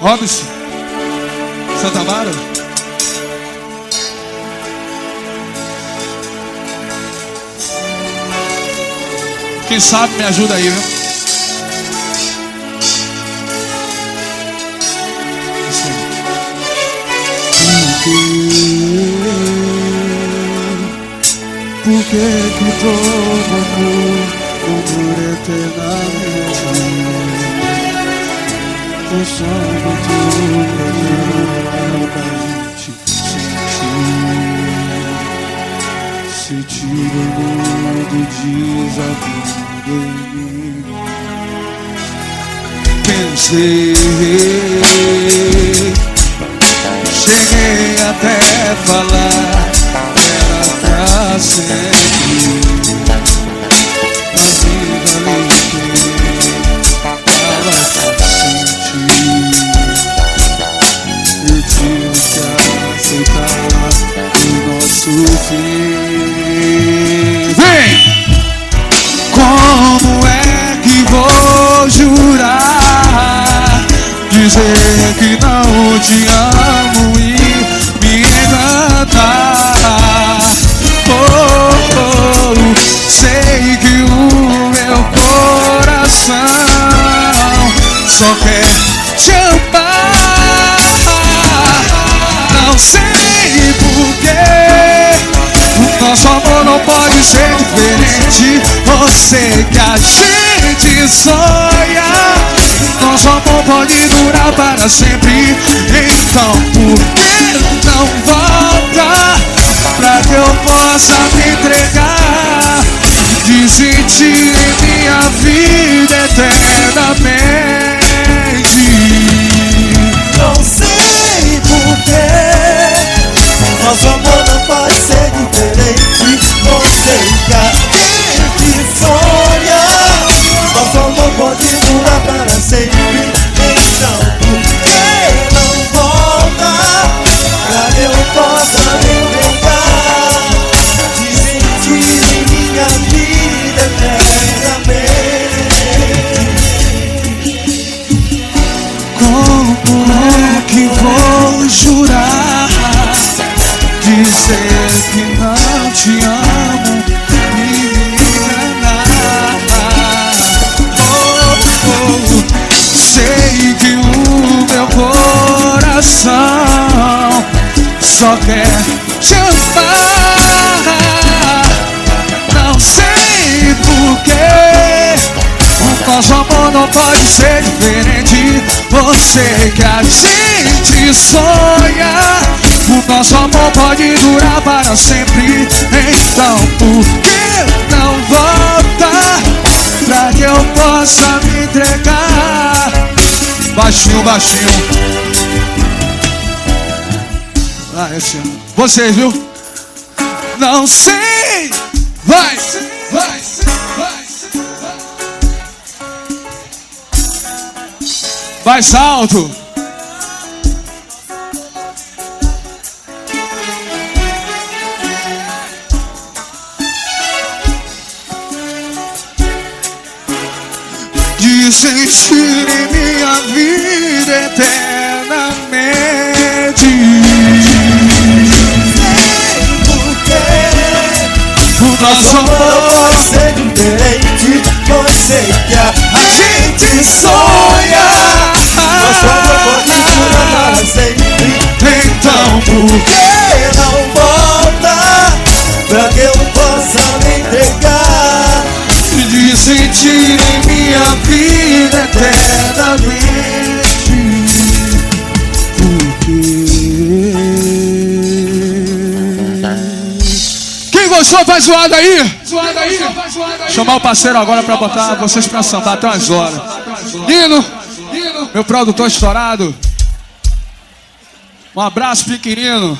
Robson, Santa Mara. Quem sabe me ajuda aí, viu? Por que todo amor dura eternamente? Eu só não tô realmente sentir o mundo desabando em mim. Pensei, cheguei até falar, era pra sempre. A vida tava sentir. Eu tive que aceitar o nosso fim. Vem! Como é que vou jurar, dizer que não te amo e me enganar? Sei que o meu coração só quer te amar. Não sei porquê, o nosso amor não pode ser diferente. Você que a gente sonha, nosso amor pode durar para sempre. Então por que não volta, pra que eu possa me entregar, de sentir em minha vida eternamente? Não sei porquê, nosso amor não pode ser diferente. Você que a gente sonha, nosso amor pode durar para sempre. Então por que não volta, pra que eu possa me entregar, de sentir em minha vida eternamente? Como é que vou jurar, dizer que não te amo e me enganar? Sei que o meu coração só quer te amar. Não sei porquê, o nosso amor não pode ser diferente. Você que a gente sonha, o nosso amor pode durar para sempre. Então por que não volta, pra que eu possa me entregar? Baixinho, baixinho. Ah, esse ano. Vocês, viu? Não sei. Vai, vai, vai. Vai salto. De sentir em minha vida eternamente. O nosso amor pode ser diferente. Você que a gente sonha, nosso amor pode durar para sempre. Então Por que não volta, pra que eu possa me entregar, de sentir em minha vida eternamente? Quem gostou faz zoada aí. Chamar o parceiro agora pra botar vocês pra sambar até umas horas. Nino, meu produtor estourado. Um abraço pequenino.